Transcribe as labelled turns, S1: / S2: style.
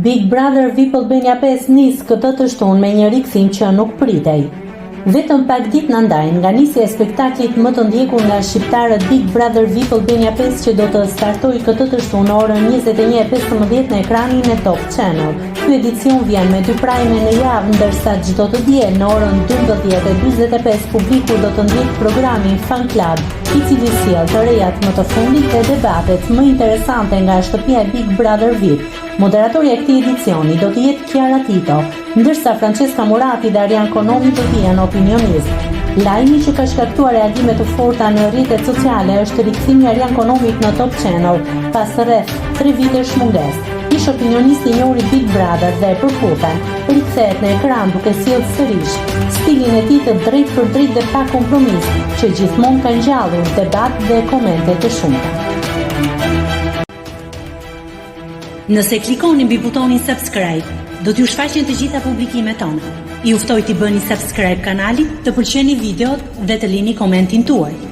S1: Big Brother VIP Albania 5 nis këtë të shtunë me një rikthim që nuk pritej. Vetëm pak ditë në ndajnë nga nisja e spektaklit më të ndjekur nga shqiptarët Big Brother VIP Albania 5 që do të startojë këtë të shtunë në orën 21:15 në ekranin e Top Channel. Ky edicion vjen me 2 prajme në javë, ndërsa çdo të diel në orën 12:45 publiku do të ndjek programin Fan Club, i cili sjell të rejat më të fundit dhe debatet më interesante nga shtëpia e Big Brother VIP. Moderatorja e këtij edicioni do të jetë Chiara Tito, ndërsa Francesca Murati dhe Arian Konomi do të jenë opinionistë. Lajmi që ka shkaktuar reagime të forta në rrjetet sociale është rikthimi i Arian Konomit në Top Channel pas rreth 3 vitesh mungesë. Ish opinionisti i njohur i Big Brother dhe e përputhen, rikthehet në ekran duke sjellë sërish stilin e tij të drejtë për drejtë dhe pa kompromis, që gjithmonë ka ngjallur debat dhe komente të shumta. Nëse klikoni mbi butonin subscribe, do t'ju shfaqen të gjitha publikimet tona. Ju ftoj t'i bëni subscribe kanalit, të pëlqeni videot dhe të lini komentin tuaj.